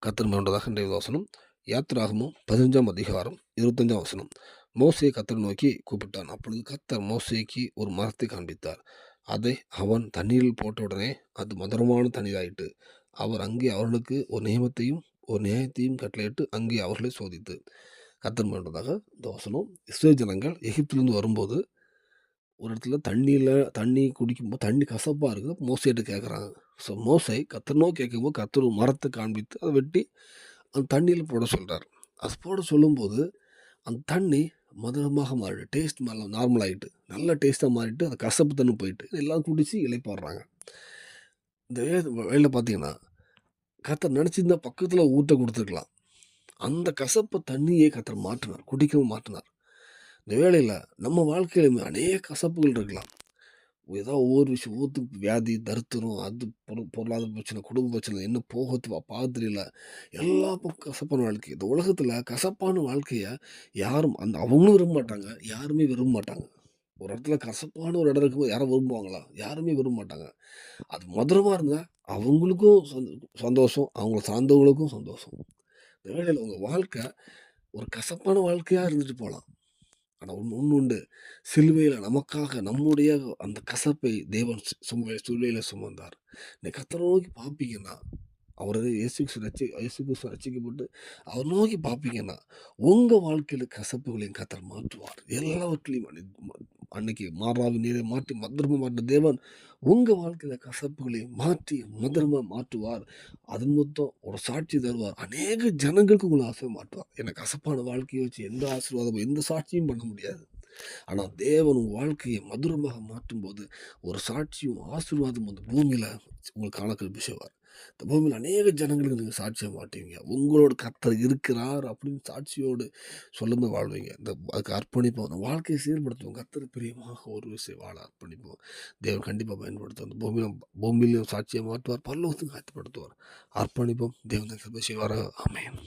கர்த்தர் மேலுள்ளதாக இன்றைய வசனம் யாத்திராகமம் 15ஆம் அதிகாரம் 25ஆம் வசனம். மோசே கர்த்தரை நோக்கி கூப்பிட்டான். அப்பொழுது கர்த்தர் மோசேக்கு ஒரு மரத்தை காண்பித்தார். அதை அவன் தண்ணீரில் போட்டவுடனே அது மதுரமான தண்ணீராயிற்று. அவர் அங்கே அவர்களுக்கு ஒரு நியமத்தையும் ஒரு நியாயத்தையும் கட்டளையிட்டு அங்கே அவர்களை சோதித்து. கர்த்தர் மேலுள்ளதாக இந்த வசனம். இஸ்ரவேல் ஜனங்கள் எகிப்திலிருந்து வரும்போது ஒரு இடத்துல தண்ணி குடிக்கும்போது தண்ணி கசப்பா இருக்குது. மோசேட்ட கேட்குறாங்க. ஸோ மோசே கர்த்தர் நோக்கி கேட்கும்போது கர்த்தர் ஒரு மரத்த காண்பித்து அத வெட்டி அந்த தண்ணீல போட சொல்றார். அது போட சொல்லும்போது அந்த தண்ணி மதுரமாக மாறிட்டு, டேஸ்ட் நார்மல் ஆயிட்டு. நல்ல டேஸ்ட்டா மாறிட்டு, அந்த கசப்பு தன்மை போயிட்டு, எல்லாரும் குடிச்சு இளைப்பாறுறாங்க. இந்த வேளையில பார்த்தீங்கன்னா, கர்த்தர் நெனச்சிருந்தா பக்கத்துல ஊத்த குடுத்துருக்கலாம். அந்த கசப்பு தண்ணியே கர்த்தர் மாற்றினார். குடிக்கவும் மாற்றினார். இந்த வேளையில நம்ம வாழ்க்கையிலுமே அநேக கசப்புகள் இருக்கலாம். ஏதோ ஒவ்வொரு விஷயம் ஒவ்வொருத்தருக்கு வியாதி, தரித்திரம், அது பொருளாதார பிரச்சனை, குடும்ப பிரச்சனை, என்ன போகத்து பார்க்க தெரியல. எல்லா பக்கம் கசப்பான வாழ்க்கை. இந்த உலகத்துல கசப்பான வாழ்க்கைய யாரும் அவங்களும் விரும்ப மாட்டாங்க. யாருமே விரும்ப மாட்டாங்க. ஒரு இடத்துல கசப்பான ஒரு இடம் இருக்கும்போது யாரும் விரும்புவாங்களா? யாருமே விரும்ப மாட்டாங்க. அது மதுரமா இருந்தா அவங்களுக்கும் சந்தோஷம். அவங்கள சார்ந்தவங்களுக்கும் சந்தோஷம். இந்த வேளையில உங்க வாழ்க்கை ஒரு கசப்பான வாழ்க்கையா இருந்துட்டு போலாம். ஆனா ஒண்ணு உண்டு. சிலுவையில நமக்காக நம்முடைய அந்த கசப்பை தேவன் சிலுவையில சுமந்தார். இன்னைக்கு கர்த்தரை நோக்கி பார்ப்பீங்கன்னா, அவரு இயேசு கிறிஸ்து ரட்சிக்கப்பட்டு அவர் நோக்கி பார்ப்பீங்கன்னா, உங்க வாழ்க்கையில கசப்புகளையும் கர்த்தர் மாற்றுவார். எல்லாவற்றிலும் அன்னைக்கு மாறாவின் நீரை மாற்றி மதுரமா மாற்றின தேவன், உங்க வாழ்க்கையில கசப்புகளையும் மாற்றி மதுரமா மாற்றுவார். அது மொத்தம் ஒரு சாட்சி தருவார். அநேக ஜனங்களுக்கு உங்கள மாற்றுவார். ஏன்னா கசப்பான வாழ்க்கைய வச்சு எந்த ஆசீர்வாதமும், எந்த சாட்சியும் பண்ண முடியாது. ஆனா தேவன் உங்க வாழ்க்கைய மதுரமாக மாற்றும்போது, ஒரு சாட்சியும் ஆசீர்வாதமும் அந்த பூமியில உங்களுக்கு காணக்கள் செய்வார். இந்த பூமியில அநேக ஜனங்களுக்கு நீங்க சாட்சியா மாட்டுவீங்க. உங்களோட கர்த்தர் இருக்கிறார் அப்படின்னு சாட்சியோடு சொல்லும்போது வாழ்வீங்க. அதுக்கு அர்ப்பணிப்போம். அந்த வாழ்க்கையை சீர்படுத்துவோம். கர்த்தருக்கு பிரியமாக ஒரு விஷயம் வாழ அர்ப்பணிப்போம். தேவன் கண்டிப்பா பயன்படுத்துவார். அந்த பூமியிலும் சாட்சியா மாற்றுவார். பரலோகத்தையும் ஆயத்தப்படுத்துவார். அர்ப்பணிப்போம். தேவன் கிருபை செய்வாராக. ஆமென்.